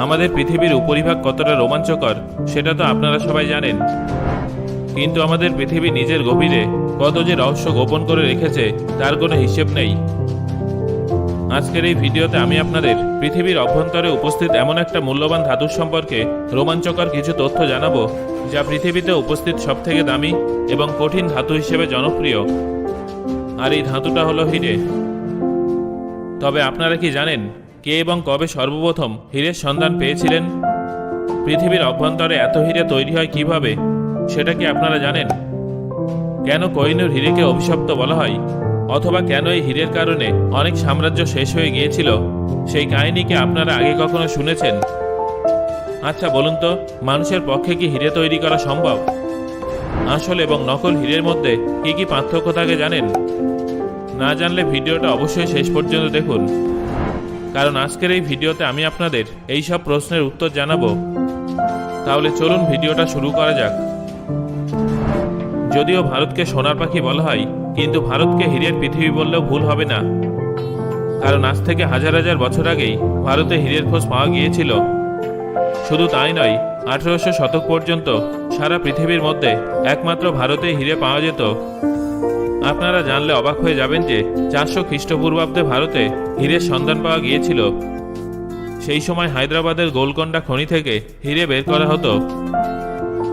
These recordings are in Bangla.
আমাদের পৃথিবীর উপরিভাগ কতটা রোমাঞ্চকর সেটা তো আপনারা সবাই জানেন, কিন্তু আমাদের পৃথিবী নিজের গভীরে কত যে রহস্য গোপন করে রেখেছে তার কোনো হিসেব নেই। আজকের এই ভিডিওতে আমি আপনাদের পৃথিবীর অভ্যন্তরে উপস্থিত এমন একটা মূল্যবান ধাতুর সম্পর্কে রোমাঞ্চকর কিছু তথ্য জানাবো, যা পৃথিবীতে উপস্থিত সবথেকে দামি এবং কঠিন ধাতু হিসেবে জনপ্রিয়। আর এই ধাতুটা হলো হিরে। তবে আপনারা কি জানেন কে এবং কবে সর্বপ্রথম হীরের সন্ধান পেয়েছিলেন? পৃথিবীর অভ্যন্তরে এত হীরে তৈরি হয় কিভাবে, সেটা কি আপনারা জানেন? কেন কোহিনূর হীরেকে অভিশপ্ত বলা হয়, অথবা কেন এই হীরের কারণে অনেক সাম্রাজ্য শেষ হয়ে গিয়েছিল, সেই কাহিনীকে আপনারা আগে কখনো শুনেছেন? আচ্ছা বলুন তো, মানুষের পক্ষে কি হীরে তৈরি করা সম্ভব? আসল এবং নকল হীরের মধ্যে কি কি পার্থক্য থাকে জানেন? না জানলে ভিডিওটা অবশ্যই শেষ পর্যন্ত দেখুন, কারণ আজকের এই ভিডিওতে আমি আপনাদের এই সব প্রশ্নের উত্তর জানাবো। তাহলে চলুন ভিডিওটা শুরু করা যাক। যদিও ভারতকে সোনার পাখি বলা হয়, কিন্তু ভারতকে হীরের পৃথিবী বললেও ভুল হবে না, কারণ আজ থেকে হাজার হাজার বছর আগেই ভারতে হীরের খোঁজ পাওয়া গিয়েছিল। শুধু তাই নয়, 1800 শতক পর্যন্ত সারা পৃথিবীর মধ্যে একমাত্র ভারতেই হীরে পাওয়া যেত। আপনারা জানলে অবাক হয়ে যাবেন যে 400 খ্রিস্টপূর্বাব্দে ভারতে হীরের সন্ধান পাওয়া গিয়েছিল। সেই সময় হায়দ্রাবাদের গোলকোন্ডা খনি থেকে হীরে বের করা হতো।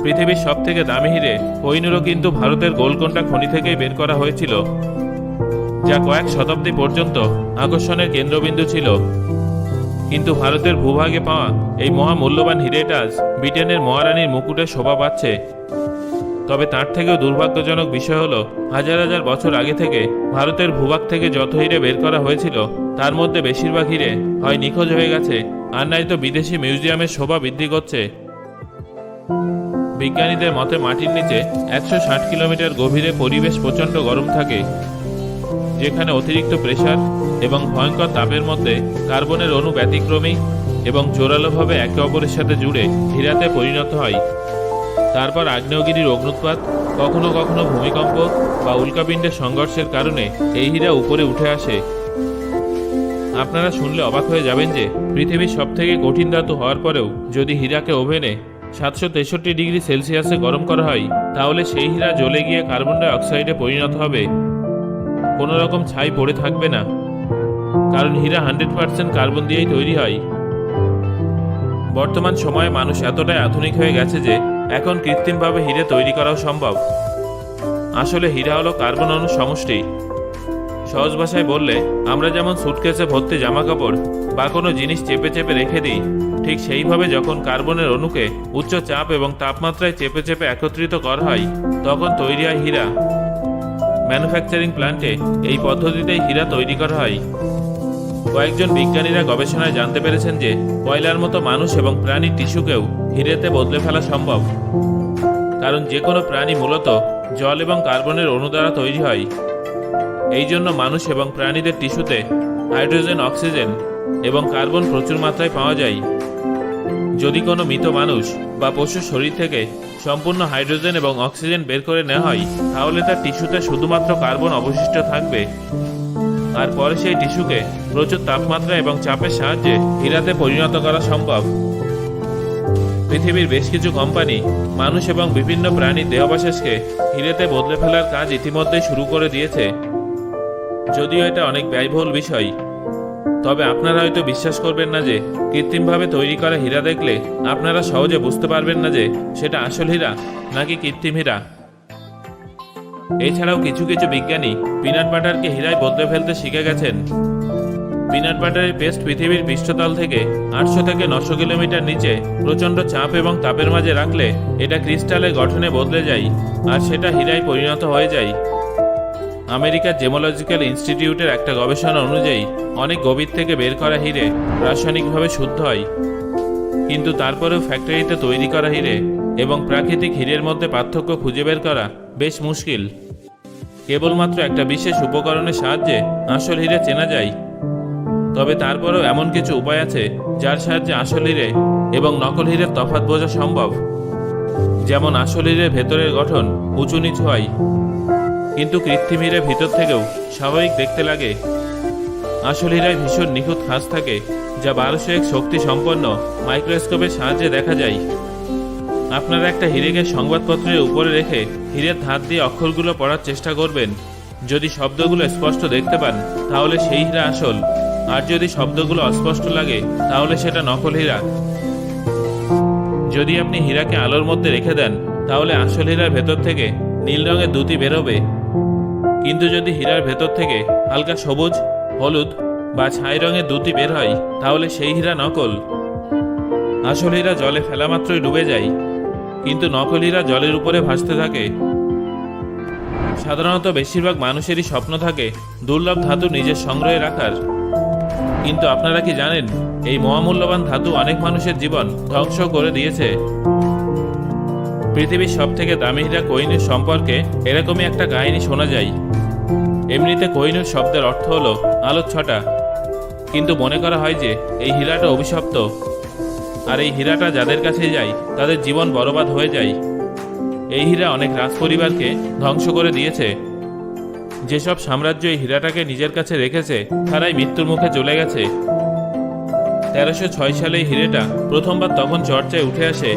পৃথিবীর সবথেকে দামি হীরে কোহিনূরও কিন্তু ভারতের গোলকোন্ডা খনি থেকেই বের করা হয়েছিল, যা কয়েক শতাব্দী পর্যন্ত আকর্ষণের কেন্দ্রবিন্দু ছিল। কিন্তু ভারতের ভূভাগে পাওয়া এই মহামূল্যবান হীরেটা আজ ব্রিটেনের মহারানীর মুকুটে শোভা পাচ্ছে। তবে তার থেকেও দুর্ভাগ্যজনক বিষয় হলো, হাজার হাজার বছর আগে থেকে ভারতের ভূভাগ থেকে যত হীরে বের করা হয়েছিল, তার মধ্যে বেশিরভাগ হীরে হয় নিখোঁজ হয়ে গেছে, আর নয়তো বিদেশি মিউজিয়ামের শোভা বৃদ্ধি করছে। বিজ্ঞানীদের মতে মাটির নিচে 160 কিলোমিটার গভীরে পরিবেশ প্রচণ্ড গরম থাকে, যেখানে অতিরিক্ত প্রেসার এবং ভয়ঙ্কর তাপের মধ্যে কার্বনের অণু ব্যতিক্রমী এবং জোরালোভাবে একে অপরের সাথে জুড়ে হীরাতে পরিণত হয়। তারপর আগ্নেয়গিরির অগ্নুৎপাত, কখনো কখনো ভূমিকম্প বা উল্কাপিণ্ডের সংঘর্ষের কারণে এই হীরা উপরে উঠে আসে। আপনারা শুনলে অবাক হয়ে যাবেন যে পৃথিবীর সবথেকে কঠিন ধাতু হওয়ার পরেও যদি হীরাকে ওভেনে 763 ডিগ্রি সেলসিয়াসে গরম করা হয়, তাহলে সেই হীরা জ্বলে গিয়ে কার্বন ডাই অক্সাইডে পরিণত হবে। কোনো রকম ছাই পড়ে থাকবে না, কারণ হীরা 100% কার্বন দিয়েই তৈরি হয়। বর্তমান সময়ে মানুষ এতটাই আধুনিক হয়ে গেছে যে এখন কৃত্রিমভাবে হীরে তৈরি করাও সম্ভব। আসলে হীরা হলো কার্বন অণুর সমষ্টি। সহজ ভাষায় বললে, আমরা যেমন সুটকেসে ভর্তি জামা কাপড় বা কোনো জিনিস চেপে চেপে রেখে দিই, ঠিক সেইভাবে যখন কার্বনের অণুকে উচ্চ চাপ এবং তাপমাত্রায় চেপে চেপে একত্রিত করা হয়, তখন তৈরি হয় হীরা। ম্যানুফ্যাকচারিং প্ল্যান্টে এই পদ্ধতিতেই হীরা তৈরি করা হয়। কয়েকজন বিজ্ঞানীরা গবেষণায় জানতে পেরেছেন যে কয়লার মতো মানুষ এবং প্রাণীর টিস্যুকেও হীরেতে বদলে ফেলা সম্ভব, কারণ যে কোনো প্রাণী মূলত জল এবং কার্বনের অণু দ্বারা তৈরি হয়। এই জন্য মানুষ এবং প্রাণীদের টিস্যুতে হাইড্রোজেন, অক্সিজেন এবং কার্বন প্রচুর মাত্রায় পাওয়া যায়। যদি কোনো মৃত মানুষ বা পশুর শরীর থেকে সম্পূর্ণ হাইড্রোজেন এবং অক্সিজেন বের করে নেওয়া হয়, তাহলে তার টিস্যুতে শুধুমাত্র কার্বন অবশিষ্ট থাকবে। আর পরে সেই টিস্যুকে প্রচুর তাপমাত্রা এবং চাপের সাহায্যে হীরাতে পরিণত করা সম্ভব। পৃথিবীর বেশ কিছু কোম্পানি মানুষ এবং বিভিন্ন প্রাণীর দেহাবশেষকে হীরেতে বদলে ফেলার কাজ ইতিমধ্যেই শুরু করে দিয়েছে। যদিও এটা অনেক ব্যয়বহুল বিষয়, তবে আপনারা হয়তো বিশ্বাস করবেন না যে কৃত্রিমভাবে তৈরি করা হীরা দেখলে আপনারা সহজে বুঝতে পারবেন না যে সেটা আসল হীরা নাকি কৃত্রিম হীরা। এছাড়াও কিছু কিছু বিজ্ঞানী পিনাট বাটারকে হীরায় বদলে ফেলতে শিখে গেছেন। পিনাট বাটারের পেস্ট পৃথিবীর পৃষ্ঠতল থেকে 800 থেকে 900 কিলোমিটার নিচে প্রচণ্ড চাপ এবং তাপের মাঝে রাখলে এটা ক্রিস্টালের গঠনে বদলে যায়, আর সেটা হীরায় পরিণত হয়ে যায়। আমেরিকার জেমোলজিক্যাল ইনস্টিটিউটের একটা গবেষণা অনুযায়ী অনেক গভীর থেকে বের করা হীরে রাসায়নিকভাবে শুদ্ধ হয়, কিন্তু তারপরেও ফ্যাক্টরিতে তৈরি করা হীরে এবং প্রাকৃতিক হীরের মধ্যে পার্থক্য খুঁজে বের করা বেশ মুশকিল। কেবলমাত্র একটা বিশেষ উপকরণের সাহায্যে আসল হীরে চেনা যায়। তবে তারপরেও এমন কিছু উপায় আছে যার সাহায্যে আসল হীরে এবং নকল হীরের তফাৎ বোঝা সম্ভব। যেমন আসল হীরের ভেতরের গঠন উঁচু নিচু হয়, কিন্তু কৃত্রিম হীরে ভিতর থেকেও স্বাভাবিক দেখতে লাগে। আসল হীরায় ভীষণ নিখুঁত খাঁজ থাকে, যা 1201 শক্তি সম্পন্ন মাইক্রোস্কোপের সাহায্যে দেখা যায়। আপনারা একটা হিরেকে সংবাদপত্রের উপরে রেখে হীরের ধার দিয়ে অক্ষরগুলো পড়ার চেষ্টা করবেন। যদি শব্দগুলো স্পষ্ট দেখতে পান তাহলে সেই হীরা আসল, আর যদি শব্দগুলো অস্পষ্ট লাগে তাহলে সেটা নকল হীরা। যদি আপনি হীরাকে আলোর মধ্যে রেখে দেন তাহলে আসল হীরার ভেতর থেকে নীল রঙের দ্যুতি বেরোবে, কিন্তু যদি হীরার ভেতর থেকে হালকা সবুজ, হলুদ বা ছাই রঙের দ্যুতি বের হয় তাহলে সেই হীরা নকল। আসল হীরা জলে ফেলা মাত্রই ডুবে যায়, কিন্তু নকল হীরা জলের উপরে ভাসতে থাকে। সাধারণত বেশিরভাগ মানুষেরই স্বপ্ন থাকে দুর্লভ ধাতু নিজের সংগ্রহে রাখার, কিন্তু আপনারা কি জানেন এই মহামূল্যবান ধাতু অনেক মানুষের জীবন ধ্বংস করে দিয়েছে। পৃথিবীর সব থেকে দামি হীরা কোহিনূর সম্পর্কে এরকমই একটা কাহিনী শোনা যায়। এমনিতে কোহিনূর শব্দের অর্থ হলো আলোর ছটা, কিন্তু মনে করা হয় যে এই হীরাটা অভিশপ্ত, আর এই হীরাটা যাদের কাছে যায় তাদের জীবন বরবাদ হয়ে যায়। এই হীরা অনেক রাজপরিবারকে ধ্বংস করে দিয়েছে। যেসব সাম্রাজ্য এই হীরাটাকে নিজের কাছে রেখেছে তারাই মৃত্যুর মুখে চলে গেছে। 1306 সালে এই হীরেটা প্রথমবার তখন চর্চায় উঠে আসে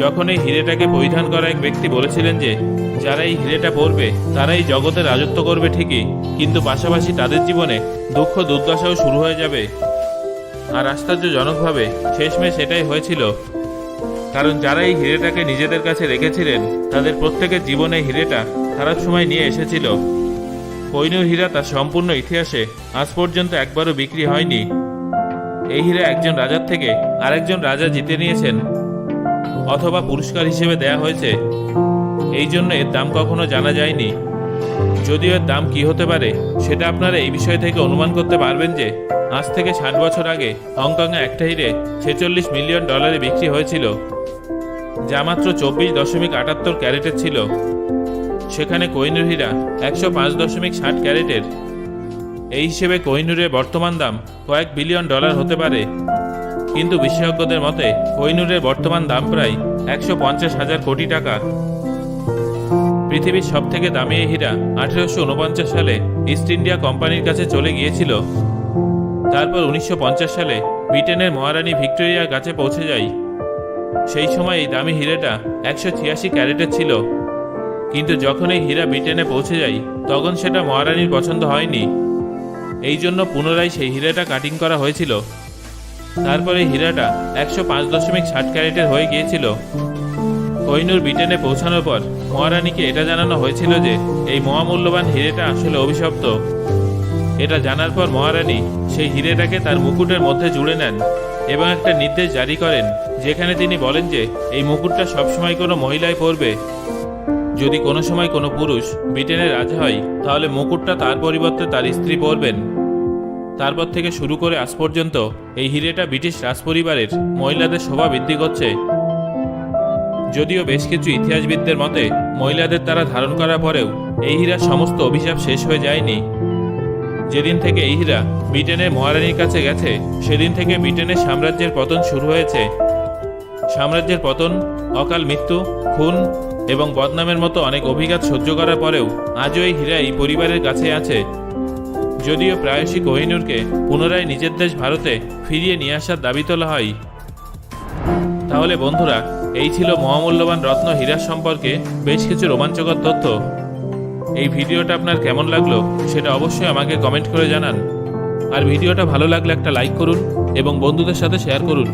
যখন এই হীরেটাকে পরিধান করা এক ব্যক্তি বলেছিলেন যে যারা এই হীরেটা পরবে তারাই জগতে রাজত্ব করবে ঠিকই, কিন্তু পাশাপাশি তাদের জীবনে দুঃখ দুর্দশাও শুরু হয়ে যাবে। আর আশ্চর্যজনকভাবে শেষমেশ এটাই হয়েছিল, কারণ যারা এই হীরেটাকে নিজেদের কাছে রেখেছিলেন তাদের প্রত্যেকের জীবনে হীরেটা খারাপ সময় নিয়ে এসেছিল। কোহিনূর হীরা তার সম্পূর্ণ ইতিহাসে আজ পর্যন্ত একবারও বিক্রি হয়নি। এই হীরা একজন রাজার থেকে আরেকজন রাজা জিতে নিয়েছেন, অথবা পুরস্কার হিসেবে দেয়া হয়েছে। এই জন্য এর দাম কখনো জানা যায়নি। যদিও এর দাম কি হতে পারে সেটা আপনারা এই বিষয় থেকে অনুমান করতে পারবেন যে আজ থেকে 60 বছর আগে হংকংয়ে একটা হীরে $46 মিলিয়ন বিক্রি হয়েছিল, যা মাত্র 24.78 ক্যারেটের ছিল। সেখানে কোহিনূর হীরা 105.60 ক্যারেটের। এই হিসেবে কোহিনূরের বর্তমান দাম কয়েক বিলিয়ন ডলার হতে পারে, কিন্তু বিশেষজ্ঞদের মতে কোহিনূরের বর্তমান দাম প্রায় 150,000 কোটি টাকা। পৃথিবীর সবথেকে দামি এই হীরা 1849 সালে ইস্ট ইন্ডিয়া কোম্পানির কাছে চলে গিয়েছিল। তারপর 1950 সালে ব্রিটেনের মহারানী ভিক্টোরিয়ার কাছে পৌঁছে যায়। সেই সময় এই দামি হীরাটা 186 ক্যারেটের ছিল, কিন্তু যখন এই হীরা ব্রিটেনে পৌঁছে যায় তখন সেটা মহারানীর পছন্দ হয়নি। এই জন্য পুনরায় সেই হীরাটা কাটিং করা হয়েছিল। তারপরে হীরাটা 105.60 ক্যারেটের হয়ে গিয়েছিল। কোহিনূর ব্রিটেনে পৌঁছানোর পর মহারানীকে এটা জানানো হয়েছিল যে এই মহামূল্যবান হীরেটা আসলে অভিশপ্ত। এটা জানার পর মহারানী সেই হীরেটাকে তার মুকুটের মধ্যে জুড়ে নেন এবং একটা নির্দেশ জারি করেন, যেখানে তিনি বলেন যে এই মুকুটটা সবসময় কোনো মহিলাই পরবে। যদি কোনো সময় কোনো পুরুষ ব্রিটেনের রাজা হয় তাহলে মুকুটটা তার পরিবর্তে তার স্ত্রী পরবেন। তারপর থেকে শুরু করে আজ পর্যন্ত এই হীরেটা ব্রিটিশ রাজপরিবারের মহিলাদের শোভা বৃদ্ধি করছে। যদিও বেশ কিছু ইতিহাসবিদদের মতে মহিলাদের দ্বারা ধারণ করার পরেও এই হীরার সমস্ত অভিশাপ শেষ হয়ে যায়নি। যেদিন থেকে এই হীরা ব্রিটেনের মহারানীর কাছে গেছে সেদিন থেকে ব্রিটেনের সাম্রাজ্যের পতন শুরু হয়েছে। সাম্রাজ্যের পতন, অকাল মৃত্যু, খুন এবং বদনামের মতো অনেক অভিঘাত সহ্য করার পরেও আজও এই হীরা এই পরিবারের কাছে আছে। যদিও প্রায়শই কোহিনূরকে পুনরায় নিজের দেশ ভারতে ফিরিয়ে নিয়ে আসার দাবি তোলা হয়। তাহলে বন্ধুরা, এই ছিল মহামূল্যবান রত্ন হীরা সম্পর্কে বেশ কিছু রোমাঞ্চকর তথ্য। এই ভিডিওটা আপনার কেমন লাগলো সেটা অবশ্যই আমাকে কমেন্ট করে জানান। আর ভিডিওটা ভালো লাগলে একটা লাইক করুন এবং বন্ধুদের সাথে শেয়ার করুন।